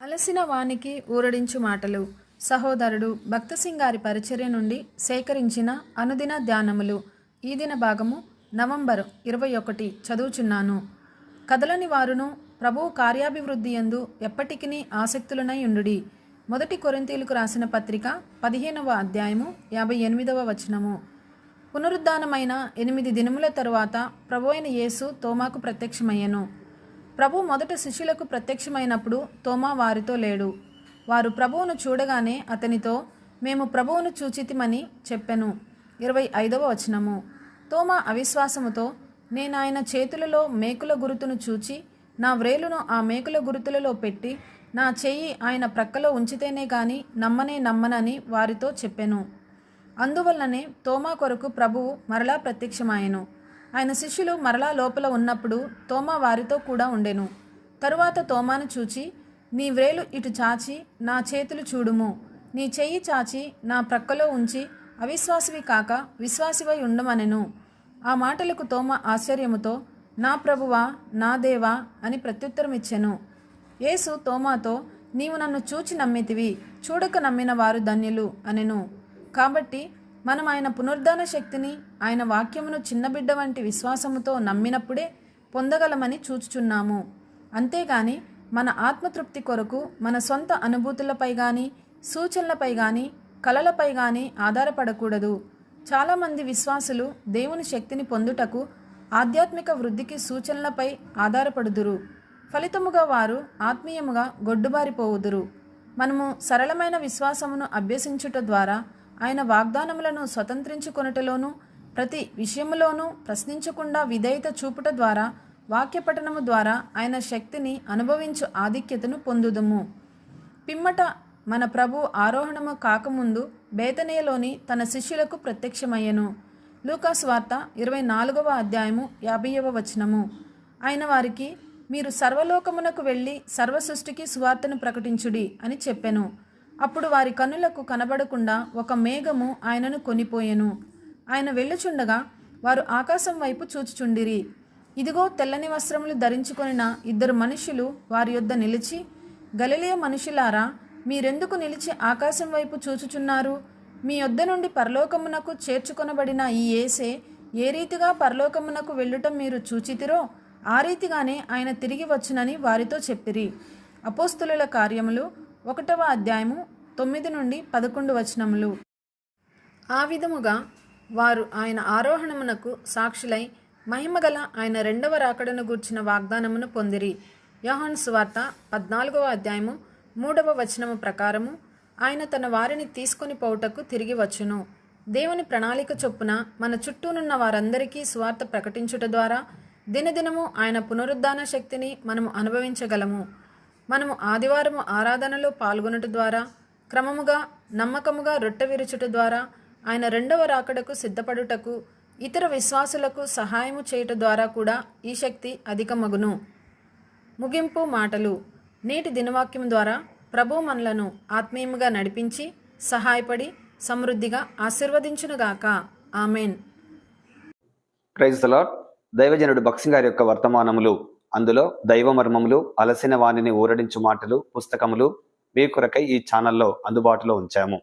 అలసిన వానికి ఊరడించు మాటలు. సహోదరుడు భక్తసింగ్ గారి పరిచర్య నుండి సేకరించిన అనుదిన ధ్యానములు. ఈ దిన భాగము నవంబర్ 21 చదువుచున్నాను. కదలని వారును ప్రభువు కార్యాభివృద్ధి యందు ఎప్పటికిని ఆసక్తులనై ఉండుడి. 1 కొరింథీయులకు రాసిన పత్రిక 15వ అధ్యాయము 58వ వచనము. పునరుద్ధానమైన 8 దినముల తరువాత ప్రభువైన యేసు తోమాకు ప్రత్యక్షమయ్యెను. ప్రభు మొదట శిష్యులకు ప్రత్యక్షమైనప్పుడు తోమా వారితో లేడు. వారు ప్రభువును చూడగానే అతనితో, మేము ప్రభువును చూచితిమని చెప్పెను. 25వ వచనము. తోమా అవిశ్వాసముతో, నేనాయన చేతులలో మేకుల గురుతును చూచి నా వ్రేలును ఆ మేకుల గురుతులలో పెట్టి నా చెయ్యి ఆయన ప్రక్కలో ఉంచితేనే గాని నమ్మనని వారితో చెప్పెను. అందువల్లనే తోమా కొరకు ప్రభువు మరలా ప్రత్యక్షమాయెను. ఆయన శిష్యులు మరలా లోపల ఉన్నప్పుడు తోమా వారితో కూడా ఉండెను. తరువాత తోమాను చూచి, నీ వ్రేలు ఇటు చాచి నా చేతులు చూడుము, నీ చెయ్యి చాచి నా ప్రక్కలో ఉంచి అవిశ్వాసివి కాక విశ్వాసివై ఉండమనెను. ఆ మాటలకు తోమా ఆశ్చర్యముతో, నా ప్రభువా, నా దేవా అని ప్రత్యుత్తరమిచ్చెను. యేసు తోమాతో, నీవు నన్ను చూచి నమ్మితివి, చూడక నమ్మిన వారు ధన్యులు అనెను. కాబట్టి మనం ఆయన పునరుద్ధాన శక్తిని, ఆయన వాక్యమును చిన్నబిడ్డ వంటి విశ్వాసముతో నమ్మినప్పుడే పొందగలమని చూచుచున్నాము. అంతేగాని మన ఆత్మతృప్తి కొరకు మన సొంత అనుభూతులపై కానీ, సూచనలపై కానీ, కలలపై కానీ ఆధారపడకూడదు. చాలామంది విశ్వాసులు దేవుని శక్తిని పొందుటకు ఆధ్యాత్మిక వృద్ధికి సూచనలపై ఆధారపడుదురు. ఫలితముగా వారు ఆత్మీయముగా గొడ్డుబారిపోవుదురు. మనము సరళమైన విశ్వాసమును అభ్యసించుట ద్వారా ఆయన వాగ్దానములను స్వతంత్రించుకొనుటలోనూ, ప్రతి విషయములోనూ ప్రశ్నించకుండా విధేయత చూపుట ద్వారా, వాక్యపఠనము ద్వారా ఆయన శక్తిని అనుభవించు ఆధిక్యతను పొందుదుము. పిమ్మట మన ప్రభు ఆరోహణము కాకముందు బేతనియలోని తన శిష్యులకు ప్రత్యక్షమయ్యెను. లూకా సువార్త 24వ అధ్యాయము 50వ వచనము. ఆయన వారికి, మీరు సర్వలోకమునకు వెళ్ళి సర్వ సృష్టికి సువార్తను ప్రకటించుడి అని చెప్పెను. అప్పుడు వారి కన్నులకు కనబడకుండా ఒక మేఘము ఆయనను కొనిపోయెను. ఆయన వెళ్ళుచుండగా వారు ఆకాశం వైపు చూచుచుండిరి. ఇదిగో, తెల్లని వస్త్రములు ధరించుకొనిన 2 మనుష్యులు వారి యొద్ద నిలిచి, గలిలయ మనుషులారా, మీరెందుకు నిలిచి ఆకాశం వైపు చూచుచున్నారు? మీ యొద్ద నుండి పరలోకమునకు చేర్చుకొనబడిన ఈ యేసే ఏ రీతిగా పరలోకమునకు వెళ్ళుట మీరు చూచితిరో ఆ రీతిగానే ఆయన తిరిగి వచ్చునని వారితో చెప్పిరి. అపోస్తలుల కార్యములు 1వ అధ్యాయము 9 నుండి 11 వచనములు. ఆ విధముగా వారు ఆయన ఆరోహణమునకు సాక్షులై మహిమగల ఆయన 2వ రాకడను గూర్చిన వాగ్దానమును పొందిరి. యోహాను సువార్త 14వ అధ్యాయము 3వ వచనము ప్రకారము ఆయన తన వారిని తీసుకొని పోవుటకు తిరిగి వచ్చును. దేవుని ప్రణాళిక చొప్పున మన చుట్టూనున్న వారందరికీ సువార్త ప్రకటించుట ద్వారా దినదినము ఆయన పునరుద్ధాన శక్తిని మనము అనుభవించగలము. మనము ఆదివారము ఆరాధనలో పాల్గొనుట ద్వారా, క్రమముగా నమ్మకముగా రొట్టె విరుచుట ద్వారా, ఆయన 2వ రాకడకు సిద్ధపడుటకు, ఇతర విశ్వాసులకు సహాయము చేయుట ద్వారా కూడా ఈ శక్తి అధికమగును. ముగింపు మాటలు. నేటి దినవాక్యం ద్వారా ప్రభు మనలను ఆత్మీయముగా నడిపించి సహాయపడి సమృద్ధిగా ఆశీర్వదించునుగాక. ఆమెన్. Praise the lord. దైవజనుడు భక్సింగ్ గారి యొక్క వర్తమానములు, అందులో దైవ మర్మములు, అలసిన వాణిని ఊరడించు మాటలు పుస్తకములు మీ కొరకై ఈ ఛానల్లో అందుబాటులో ఉంచాము.